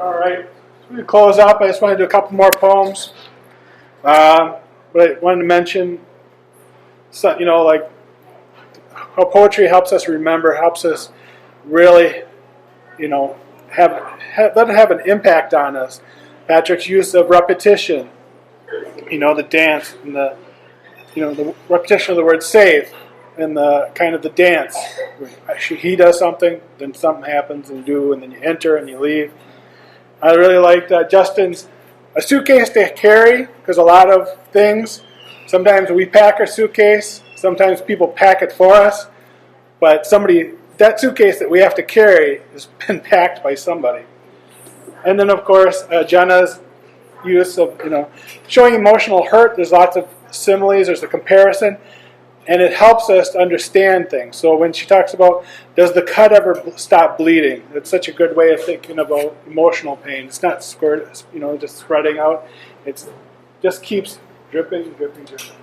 All right. So we close up. I just want to do a couple more poems. But I wanted to mention, like how poetry helps us remember, helps us really, let it have an impact on us. Patrick's use of repetition, the dance and the repetition of the word save and the kind of the dance. He does something, then something happens and then you enter and you leave. I really liked Justin's a suitcase to carry, because a lot of things, sometimes we pack our suitcase, sometimes people pack it for us, but that suitcase that we have to carry has been packed by somebody. And then, of course, Jenna's use of, showing emotional hurt. There's lots of similes, there's a comparison, and it helps us to understand things. So when she talks about, does the cut ever stop bleeding? It's such a good way of thinking about emotional pain. It's not just spreading out. It just keeps dripping, dripping, dripping.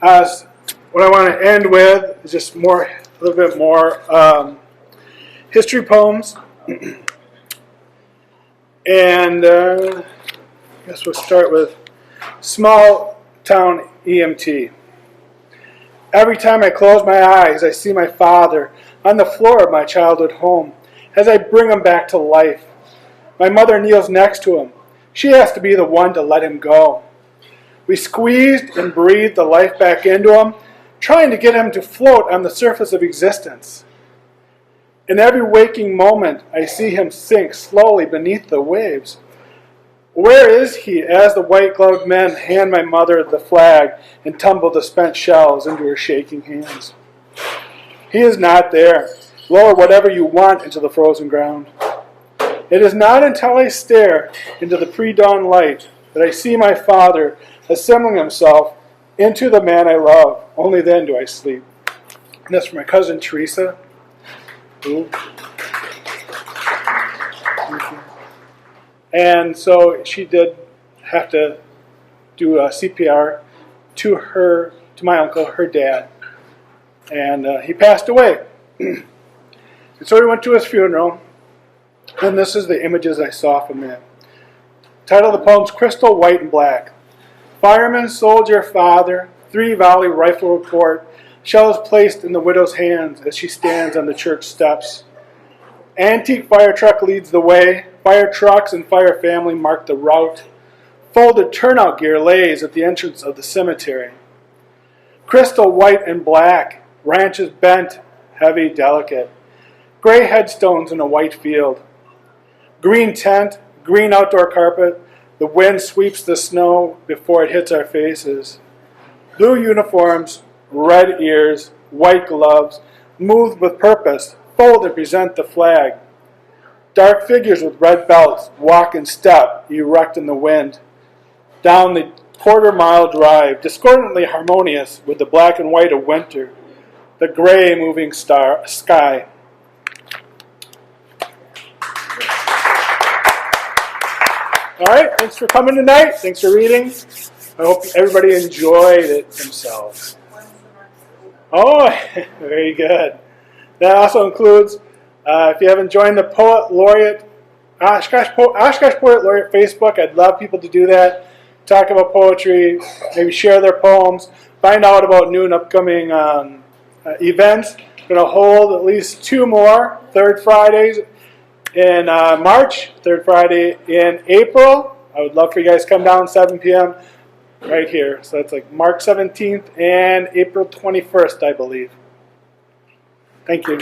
What I want to end with is just a little bit more history poems. And I guess we'll start with Small Town EMT. Every time I close my eyes, I see my father on the floor of my childhood home as I bring him back to life. My mother kneels next to him. She has to be the one to let him go. We squeezed and breathed the life back into him, trying to get him to float on the surface of existence. In every waking moment, I see him sink slowly beneath the waves. Where is he as the white-gloved men hand my mother the flag and tumble the spent shells into her shaking hands? He is not there. Lower whatever you want into the frozen ground. It is not until I stare into the pre-dawn light that I see my father assembling himself into the man I love. Only then do I sleep. And that's for my cousin Teresa. Ooh. And so she did have to do a CPR to my uncle, her dad. And he passed away. And so we went to his funeral. And this is the images I saw from it. Title of the poem's Crystal, White, and Black. Fireman, soldier, father, 3-volley rifle report. Shells placed in the widow's hands as she stands on the church steps. Antique fire truck leads the way. Fire trucks and fire family mark the route. Folded turnout gear lays at the entrance of the cemetery. Crystal, white, and black. Branches bent, heavy, delicate. Gray headstones in a white field. Green tent, green outdoor carpet. The wind sweeps the snow before it hits our faces. Blue uniforms, red ears, white gloves, moved with purpose, fold and present the flag. Dark figures with red belts walk in step, erect in the wind. Down the quarter-mile drive, discordantly harmonious with the black and white of winter, the gray moving sky. All right, thanks for coming tonight. Thanks for reading. I hope everybody enjoyed it themselves. Oh, very good. That also includes, if you haven't joined the Poet Laureate, Oshkosh Poet Laureate Facebook, I'd love people to do that. Talk about poetry, maybe share their poems, find out about new and upcoming events. We're going to hold at least 2 more third Fridays in March, third Friday in April. I would love for you guys to come down 7 p.m. right here. So it's like March 17th and April 21st, I believe. Thank you.